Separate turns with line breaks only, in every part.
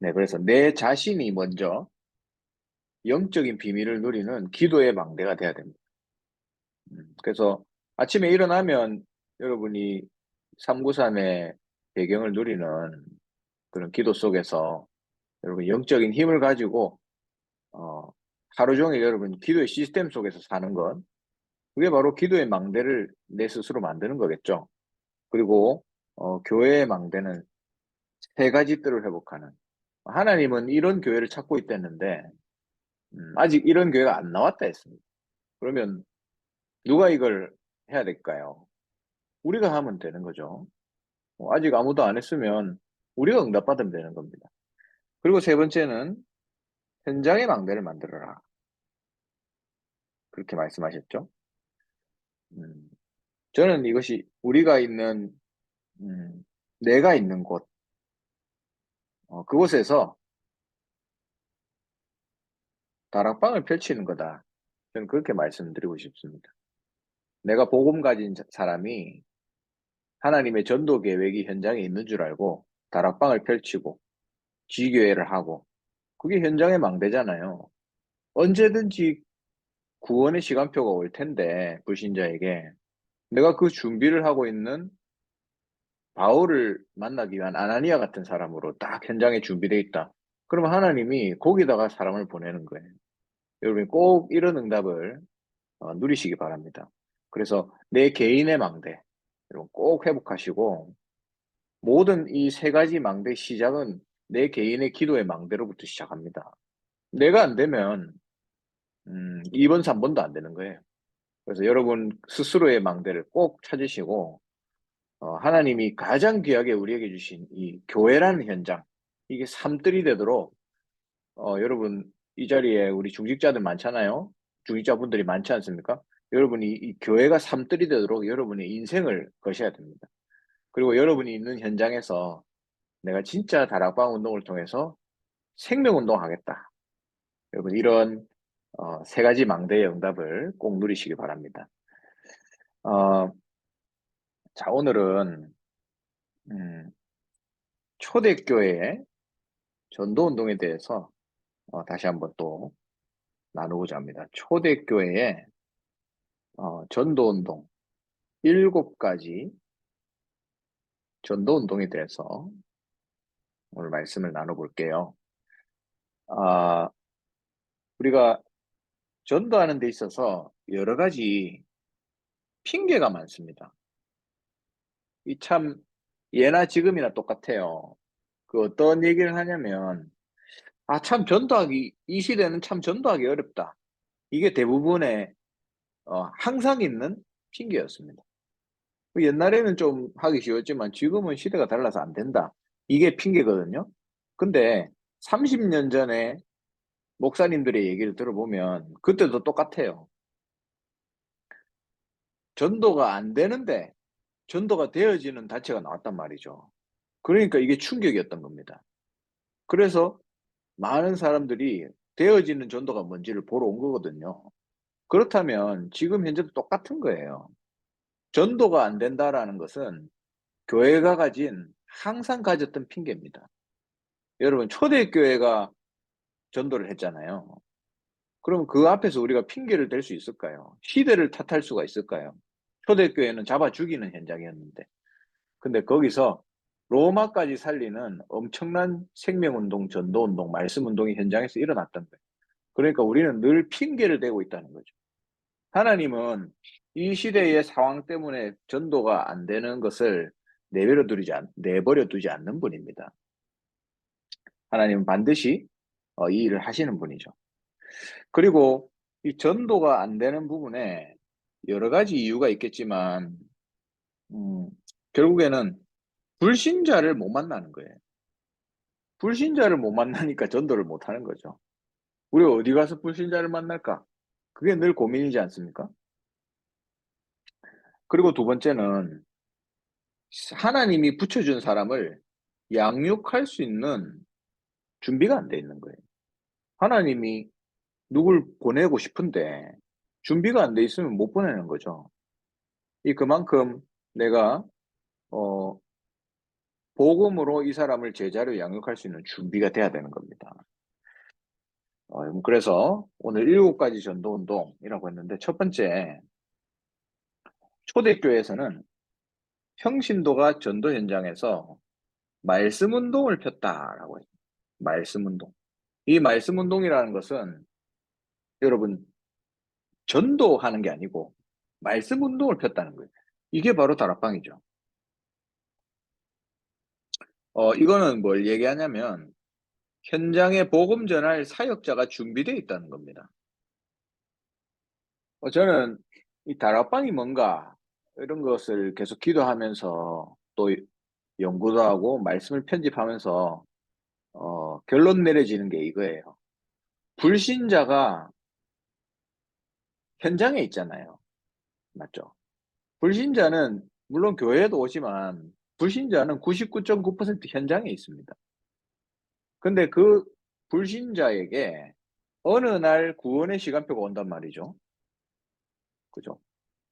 네, 그래서 내 자신이 먼저 영적인 비밀을 누리는 기도의 망대가 돼야 됩니다. 그래서 아침에 일어나면 여러분이 393의 배경을 누리는 그런 기도 속에서 여러분 영적인 힘을 가지고 어, 하루 종일 여러분 기도의 시스템 속에서 사는 것, 그게 바로 기도의 망대를 내 스스로 만드는 거겠죠. 그리고 교회의 망대는 세 가지 뜰을 회복하는, 하나님은 이런 교회를 찾고 있다는데 아직 이런 교회가 안 나왔다 했습니다. 그러면 누가 이걸 해야 될까요? 우리가 하면 되는 거죠. 아직 아무도 안 했으면 우리가 응답받으면 되는 겁니다. 그리고 세 번째는 현장의 망대를 만들어라. 그렇게 말씀하셨죠. 음, 저는 이것이 우리가 있는, 음, 내가 있는 곳, 그곳에서 다락방을 펼치는 거다. 저는 그렇게 말씀드리고 싶습니다. 내가 복음 가진 사람이 하나님의 전도 계획이 현장에 있는 줄 알고 다락방을 펼치고 지교회를 하고, 그게 현장의 망대잖아요. 언제든지 구원의 시간표가 올 텐데 불신자에게 내가 그 준비를 하고 있는 바울을 만나기 위한 아나니아 같은 사람으로 딱 현장에 준비되어 있다. 그러면 하나님이 거기다가 사람을 보내는 거예요. 여러분 꼭 이런 응답을 누리시기 바랍니다. 그래서 내 개인의 망대 여러분 꼭 회복하시고, 모든 이 세 가지 망대 시작은 내 개인의 기도의 망대로부터 시작합니다. 내가 안 되면 2번, 3번도 안 되는 거예요. 그래서 여러분 스스로의 망대를 꼭 찾으시고 하나님이 가장 귀하게 우리에게 주신 이 교회라는 현장, 이게 삶들이 되도록 여러분 이 자리에 우리 중직자들 많잖아요. 중직자분들이 많지 않습니까? 여러분이 이 교회가 삶들이 되도록 여러분의 인생을 거셔야 됩니다. 그리고 여러분이 있는 현장에서 내가 진짜 다락방 운동을 통해서 생명 운동하겠다. 여러분 이런 세 가지 망대의 응답을 꼭 누리시기 바랍니다. 어, 자, 오늘은 음, 초대교회의 전도 운동에 대해서 다시 한번 또 나누고자 합니다. 초대교회의 전도 운동, 7가지 전도 운동에 대해서 오늘 말씀을 나눠볼게요. 아, 우리가 전도하는 데 있어서 여러 가지 핑계가 많습니다. 이 참 예나 지금이나 똑같아요. 그 어떤 얘기를 하냐면, 참 전도하기, 이 시대는 참 전도하기 어렵다. 이게 대부분의 항상 있는 핑계였습니다. 그 옛날에는 좀 하기 쉬웠지만 지금은 시대가 달라서 안 된다. 이게 핑계거든요. 근데 30년 전에 목사님들의 얘기를 들어보면 그때도 똑같아요. 전도가 안 되는데 전도가 되어지는 단체가 나왔단 말이죠. 그러니까 이게 충격이었던 겁니다. 그래서 많은 사람들이 되어지는 전도가 뭔지를 보러 온 거거든요. 그렇다면 지금 현재도 똑같은 거예요. 전도가 안 된다라는 것은 교회가 가진 항상 가졌던 핑계입니다. 여러분 초대교회가 전도를 했잖아요. 그럼 그 앞에서 우리가 핑계를 댈 수 있을까요? 시대를 탓할 수가 있을까요? 초대교회는 잡아 죽이는 현장이었는데. 근데 거기서 로마까지 살리는 엄청난 생명운동, 전도운동, 말씀운동이 현장에서 일어났던 거예요. 그러니까 우리는 늘 핑계를 대고 있다는 거죠. 하나님은 이 시대의 상황 때문에 전도가 안 되는 것을 내버려 두지 않는 분입니다. 하나님은 반드시 이 일을 하시는 분이죠. 그리고 이 전도가 안 되는 부분에 여러 가지 이유가 있겠지만, 음, 결국에는 불신자를 못 만나는 거예요. 불신자를 못 만나니까 전도를 못 하는 거죠. 우리 어디 가서 불신자를 만날까? 그게 늘 고민이지 않습니까? 그리고 두 번째는 하나님이 붙여준 사람을 양육할 수 있는 준비가 안 돼 있는 거예요. 하나님이 누굴 보내고 싶은데 준비가 안 돼 있으면 못 보내는 거죠. 이 그만큼 내가 어, 복음으로 이 사람을 제자로 양육할 수 있는 준비가 돼야 되는 겁니다. 그래서 오늘 7가지 전도 운동이라고 했는데, 첫 번째, 초대교회에서는 평신도가 전도 현장에서 말씀 운동을 폈다라고 해요. 말씀 운동. 이 말씀 운동이라는 것은 여러분 전도하는 게 아니고 말씀 운동을 폈다는 거예요. 이게 바로 다락방이죠. 이거는 뭘 얘기하냐면 현장에 복음 전할 사역자가 준비되어 있다는 겁니다. 저는 이 다락방이 뭔가 이런 것을 계속 기도하면서 또 연구도 하고 말씀을 편집하면서 결론 내려지는 게 이거예요. 불신자가 현장에 있잖아요. 맞죠? 불신자는 물론 교회에도 오지만 불신자는 99.9% 현장에 있습니다. 근데 그 불신자에게 어느 날 구원의 시간표가 온단 말이죠. 그죠?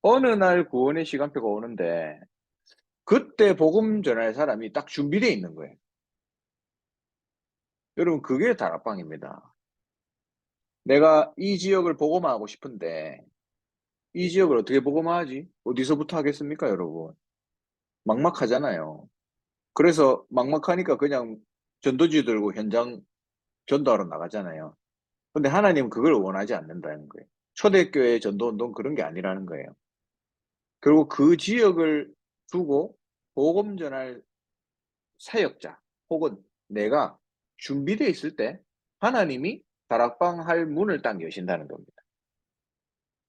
어느 날 구원의 시간표가 오는데 그때 복음 전할 사람이 딱 준비되어 있는 거예요. 여러분 그게 다락방입니다. 내가 이 지역을 복음화하고 싶은데 이 지역을 어떻게 복음화하지? 어디서부터 하겠습니까, 여러분? 막막하잖아요. 그래서 막막하니까 그냥 전도지 들고 현장 전도하러 나가잖아요. 근데 하나님은 그걸 원하지 않는다는 거예요. 초대교회 전도운동 그런 게 아니라는 거예요. 그리고 그 지역을 두고 복음 전할 사역자 혹은 내가 준비되어 있을 때 하나님이 다락방 할 문을 딱 여신다는 겁니다.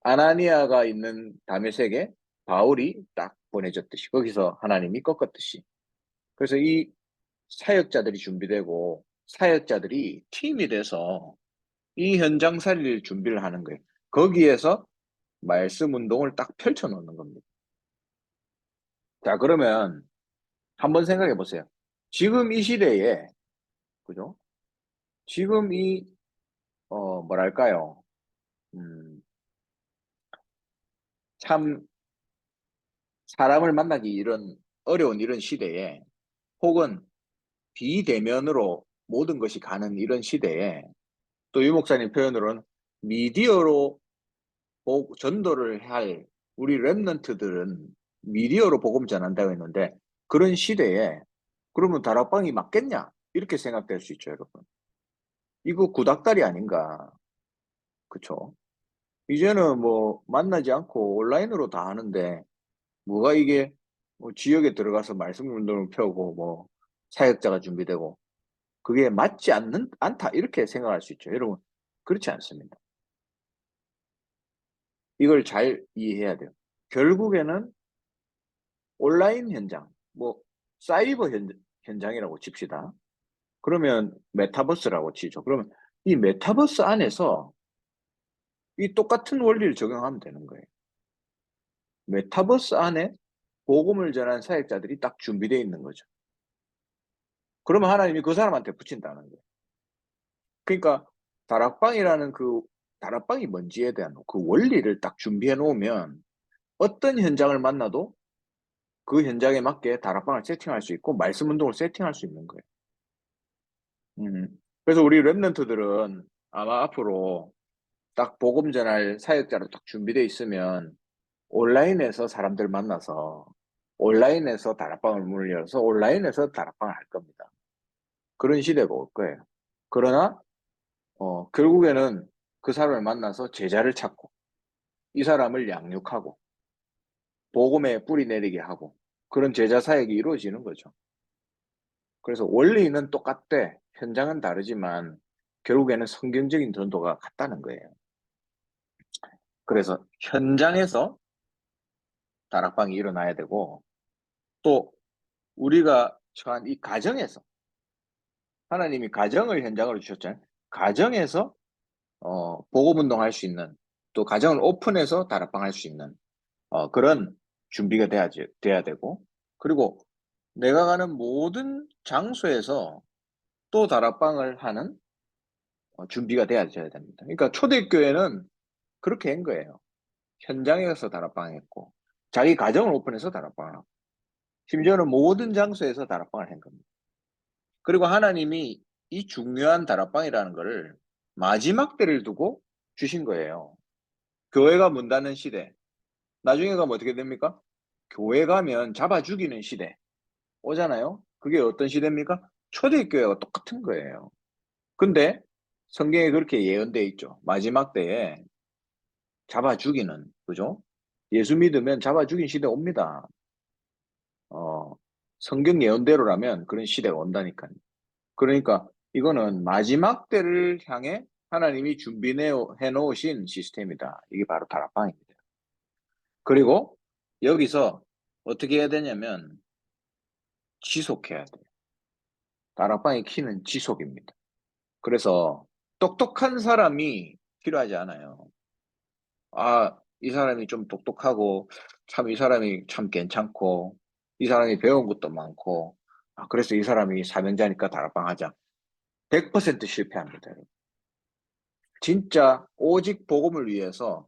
아나니아가 있는 다메섹에 바울이 딱 보내졌듯이 거기서 하나님이 꺾었듯이. 그래서 이 사역자들이 준비되고 사역자들이 팀이 돼서 이 현장살이를 준비를 하는 거예요. 거기에서 말씀 운동을 딱 펼쳐 놓는 겁니다. 자, 그러면 한번 생각해 보세요. 지금 이 시대에, 그죠? 지금 뭐랄까요? 음, 참, 사람을 만나기 어려운 이런 시대에, 혹은 비대면으로 모든 것이 가는 이런 시대에, 또 유 목사님 표현으로는 미디어로 전도를 할 우리 랩런트들은 미디어로 복음 전한다고 했는데 그런 시대에 그러면 다락방이 맞겠냐? 이렇게 생각될 수 있죠, 여러분. 이거 구닥다리 아닌가? 그쵸? 이제는 뭐 만나지 않고 온라인으로 다 하는데 뭐가 이게 뭐 지역에 들어가서 말씀 운동을 펴고 뭐 사역자가 준비되고 그게 맞지 않다 이렇게 생각할 수 있죠. 여러분 그렇지 않습니다. 이걸 잘 이해해야 돼요. 결국에는 온라인 현장, 뭐 사이버 현장이라고 칩시다. 그러면 메타버스라고 치죠. 그러면 이 메타버스 안에서 이 똑같은 원리를 적용하면 되는 거예요. 메타버스 안에 복음을 전한 사역자들이 딱 준비되어 있는 거죠. 그러면 하나님이 그 사람한테 붙인다는 거예요. 그러니까 다락방이라는 그 다락방이 뭔지에 대한 그 원리를 딱 준비해 놓으면 어떤 현장을 만나도 그 현장에 맞게 다락방을 세팅할 수 있고 말씀 운동을 세팅할 수 있는 거예요. 그래서 우리 랩런트들은 아마 앞으로 딱 복음 전할 사역자로 딱 준비되어 있으면 온라인에서 사람들 만나서 온라인에서 다락방을 문을 열어서 온라인에서 다락방을 할 겁니다. 그런 시대가 올 거예요. 그러나 결국에는 그 사람을 만나서 제자를 찾고 이 사람을 양육하고 복음에 뿌리 내리게 하고 그런 제자 사역이 이루어지는 거죠. 그래서 원리는 똑같되 현장은 다르지만 결국에는 성경적인 전도가 같다는 거예요. 그래서 현장에서 다락방이 일어나야 되고 또 우리가 처한 이 가정에서 하나님이 가정을 현장으로 주셨잖아요. 가정에서 복음 운동할 수 있는 또 가정을 오픈해서 다락방 할 수 있는 그런 준비가 돼야 되고 그리고 내가 가는 모든 장소에서 또 다락방을 하는 준비가 돼야 됩니다. 그러니까 초대교회는 그렇게 한 거예요. 현장에서 다락방 했고 자기 가정을 오픈해서 다락방을 하고 심지어는 모든 장소에서 다락방을 한 겁니다. 그리고 하나님이 이 중요한 다락방이라는 것을 마지막 때를 두고 주신 거예요. 교회가 문 닫는 시대. 나중에 가면 어떻게 됩니까? 교회 가면 잡아 죽이는 시대 오잖아요. 그게 어떤 시대입니까? 초대교회가 똑같은 거예요. 근데 성경에 그렇게 예언되어 있죠. 마지막 때에 잡아 죽이는, 그죠? 예수 믿으면 잡아 죽인 시대 옵니다. 어, 성경 예언대로라면 그런 시대가 온다니까요. 그러니까 이거는 마지막 때를 향해 하나님이 준비해 놓으신 시스템이다. 이게 바로 다락방입니다. 그리고 여기서 어떻게 해야 되냐면 지속해야 돼요. 다락방의 키는 지속입니다. 그래서 똑똑한 사람이 필요하지 않아요. 아, 이 사람이 좀 똑똑하고 참 이 사람이 참 괜찮고 이 사람이 배운 것도 많고 그래서 이 사람이 사명자니까 다락방 하자. 100% 실패합니다. 진짜 오직 복음을 위해서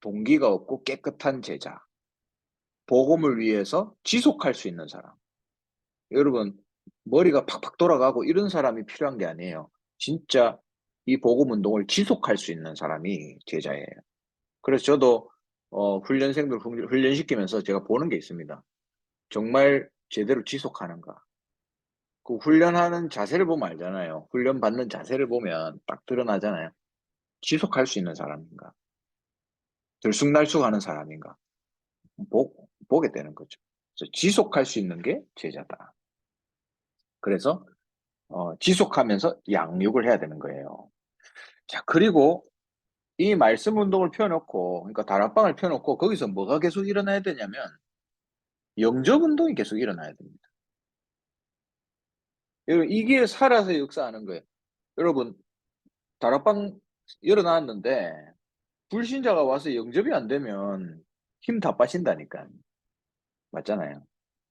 동기가 없고 깨끗한 제자, 복음을 위해서 지속할 수 있는 사람. 여러분, 머리가 팍팍 돌아가고 이런 사람이 필요한 게 아니에요. 진짜 이 복음 운동을 지속할 수 있는 사람이 제자예요. 그래서 저도 훈련생들 훈련시키면서 제가 보는 게 있습니다. 정말 제대로 지속하는가. 그 훈련하는 자세를 보면 알잖아요. 훈련 받는 자세를 보면 딱 드러나잖아요. 지속할 수 있는 사람인가. 들쑥날쑥하는 사람인가. 보게 되는 거죠. 그래서 지속할 수 있는 게 제자다. 그래서 지속하면서 양육을 해야 되는 거예요. 자, 그리고 이 말씀 운동을 펴놓고, 그러니까 다락방을 펴놓고 거기서 뭐가 계속 일어나야 되냐면 영접 운동이 계속 일어나야 됩니다. 여러분, 이게 살아서 역사하는 거예요. 여러분, 다락방 열어놨는데 불신자가 와서 영접이 안 되면 힘 다 빠진다니까. 맞잖아요.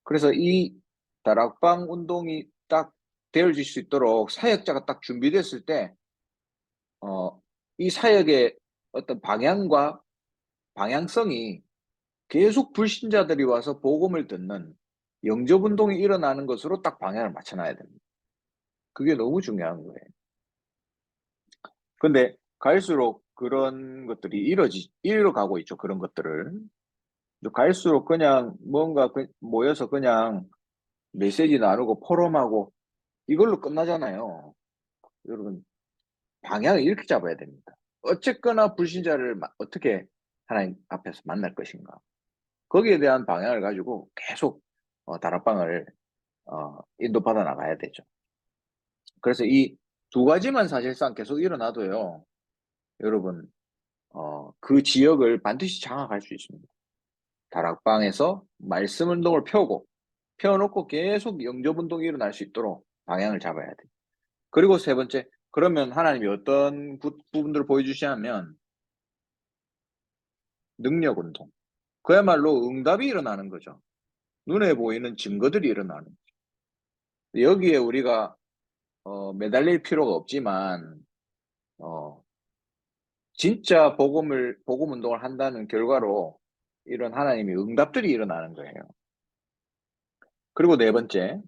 그래서 이 다락방 운동이 딱 되어질 수 있도록 사역자가 딱 준비됐을 때, 이 사역의 어떤 방향과 방향성이 계속 불신자들이 와서 복음을 듣는 영접 운동이 일어나는 것으로 딱 방향을 맞춰놔야 됩니다. 그게 너무 중요한 거예요. 근데 갈수록 그런 것들이 이뤄가고 있죠. 그런 것들을. 갈수록 그냥 뭔가 모여서 그냥 메시지 나누고 포럼하고 이걸로 끝나잖아요. 여러분, 방향을 이렇게 잡아야 됩니다. 어쨌거나 불신자를 어떻게 하나님 앞에서 만날 것인가. 거기에 대한 방향을 가지고 계속 다락방을 인도받아 나가야 되죠. 그래서 이 두 가지만 사실상 계속 일어나도요. 여러분, 그 지역을 반드시 장악할 수 있습니다. 다락방에서 말씀 운동을 펴놓고 계속 영접 운동이 일어날 수 있도록 방향을 잡아야 돼요. 그리고 세 번째, 그러면 하나님이 어떤 부분들을 보여주시냐면 능력 운동. 그야말로 응답이 일어나는 거죠. 눈에 보이는 증거들이 일어나는 거죠. 여기에 우리가 매달릴 필요가 없지만 어, 진짜 복음 운동을 한다는 결과로 이런 하나님의 응답들이 일어나는 거예요. 그리고 네 번째,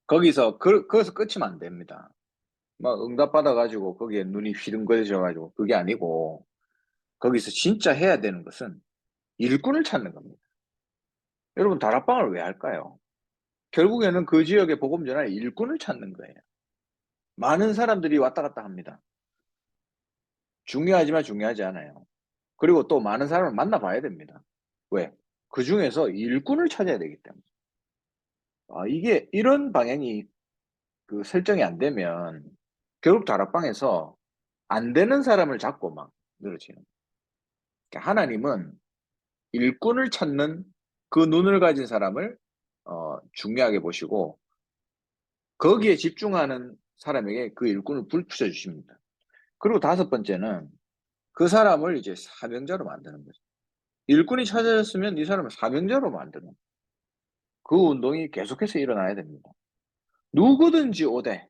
거기서 끝이면 안 됩니다. 막 응답 받아가지고 거기에 눈이 휘둥그레져가지고 그게 아니고 거기서 진짜 해야 되는 것은 일꾼을 찾는 겁니다. 여러분, 다락방을 왜 할까요? 결국에는 그 지역의 복음 전할 일꾼을 찾는 거예요. 많은 사람들이 왔다 갔다 합니다. 중요하지만 중요하지 않아요. 그리고 또 많은 사람을 만나봐야 됩니다. 왜? 그 중에서 일꾼을 찾아야 되기 때문에. 이게 이런 방향이 설정이 안 되면 결국 다락방에서 안 되는 사람을 잡고 막 늘어지는. 그러니까 하나님은 일꾼을 찾는 그 눈을 가진 사람을 중요하게 보시고 거기에 집중하는 사람에게 그 일꾼을 불붙여 주십니다. 그리고 다섯 번째는 그 사람을 이제 사명자로 만드는 거죠. 일꾼이 찾아졌으면 이 사람을 사명자로 만드는 그 운동이 계속해서 일어나야 됩니다. 누구든지 오되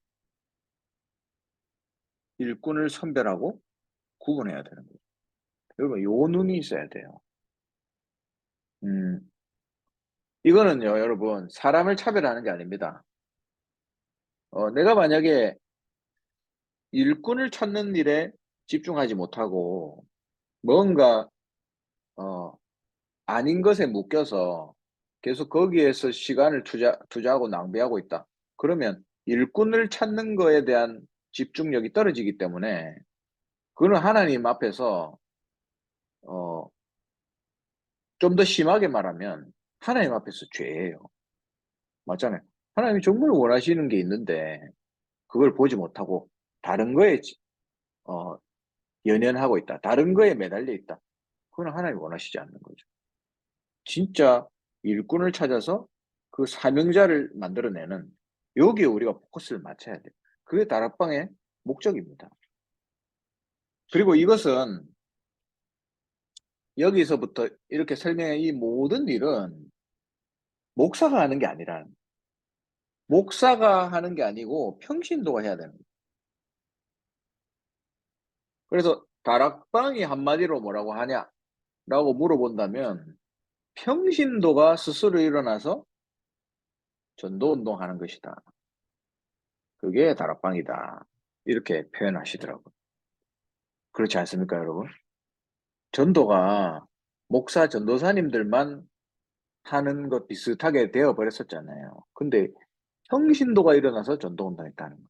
일꾼을 선별하고 구분해야 되는 거죠. 여러분, 요 눈이 있어야 돼요. 음, 이거는요, 여러분, 사람을 차별하는 게 아닙니다. 내가 만약에 일꾼을 찾는 일에 집중하지 못하고 뭔가 어, 아닌 것에 묶여서 계속 거기에서 시간을 투자하고 낭비하고 있다. 그러면 일꾼을 찾는 거에 대한 집중력이 떨어지기 때문에 그거는 하나님 앞에서 어, 좀 더 심하게 말하면 하나님 앞에서 죄예요. 맞잖아요. 하나님이 정말 원하시는 게 있는데 그걸 보지 못하고 다른 거에 어, 연연하고 있다. 다른 거에 매달려 있다. 그건 하나님이 원하시지 않는 거죠. 진짜 일꾼을 찾아서 그 사명자를 만들어내는 여기에 우리가 포커스를 맞춰야 돼요. 그게 다락방의 목적입니다. 그리고 이것은 여기서부터 이렇게 설명한 이 모든 일은 목사가 하는 게 아니라 목사가 하는 게 아니고 평신도가 해야 되는 거예요. 그래서 다락방이 한마디로 뭐라고 하냐라고 물어본다면 평신도가 스스로 일어나서 전도운동하는 것이다. 그게 다락방이다. 이렇게 표현하시더라고요. 그렇지 않습니까, 여러분? 전도가 목사 전도사님들만 하는 것 비슷하게 되어 버렸었잖아요. 근데 평신도가 일어나서 전도운동 했다는 거.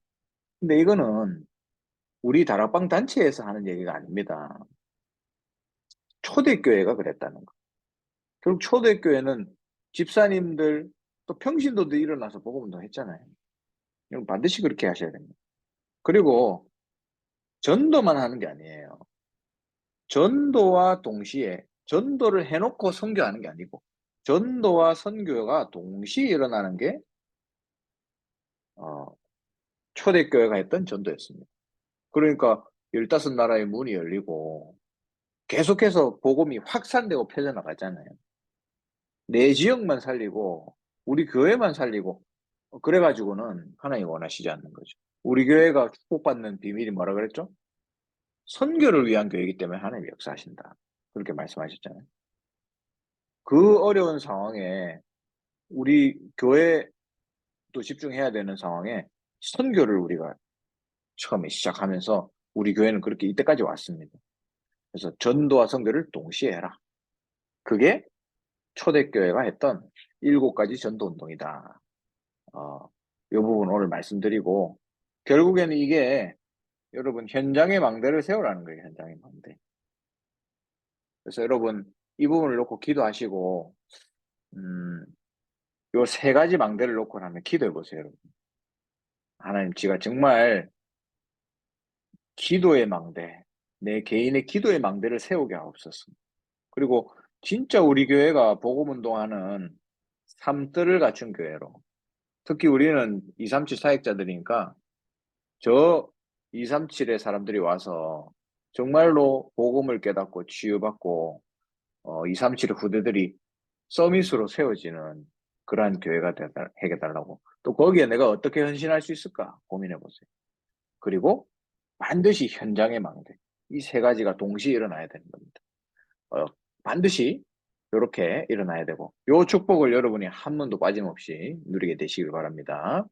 근데 이거는 우리 다락방 단체에서 하는 얘기가 아닙니다. 초대교회가 그랬다는 거. 결국 초대교회는 집사님들 또 평신도도 일어나서 복음운동 했잖아요. 이건 반드시 그렇게 하셔야 됩니다. 그리고 전도만 하는 게 아니에요. 전도와 동시에 전도를 해놓고 선교하는 게 아니고 전도와 선교가 동시에 일어나는 게 어, 초대교회가 했던 전도였습니다. 그러니까 15나라의 문이 열리고 계속해서 복음이 확산되고 펴져나가잖아요. 내 지역만 살리고 우리 교회만 살리고 그래가지고는 하나님이 원하시지 않는 거죠. 우리 교회가 축복받는 비밀이 뭐라 그랬죠? 선교를 위한 교회이기 때문에 하나님이 역사하신다. 그렇게 말씀하셨잖아요. 그 어려운 상황에 우리 교회도 집중해야 되는 상황에 선교를 우리가 처음에 시작하면서 우리 교회는 그렇게 이때까지 왔습니다. 그래서 전도와 선교를 동시에 해라. 그게 초대교회가 했던 7가지 전도 운동이다. 이 부분 오늘 말씀드리고 결국에는 이게 여러분 현장의 망대를 세우라는 거예요. 현장의 망대. 그래서 여러분 이 부분을 놓고 기도하시고 요 3가지 망대를 놓고 하면 기도해 보세요. 여러분. 하나님 제가 정말 기도의 망대, 내 개인의 기도의 망대를 세우게 하옵소서. 그리고 진짜 우리 교회가 복음운동하는 삶들을 갖춘 교회로 특히 우리는 237 사역자들이니까 저 237의 사람들이 와서 정말로 복음을 깨닫고 치유받고 237의 후대들이 서밋으로 세워지는 그러한 교회가 해달라고 또 거기에 내가 어떻게 헌신할 수 있을까 고민해 보세요. 그리고 반드시 현장의 망대 이 3가지가 동시에 일어나야 되는 겁니다. 어, 반드시 이렇게 일어나야 되고 요 축복을 여러분이 한 번도 빠짐없이 누리게 되시길 바랍니다.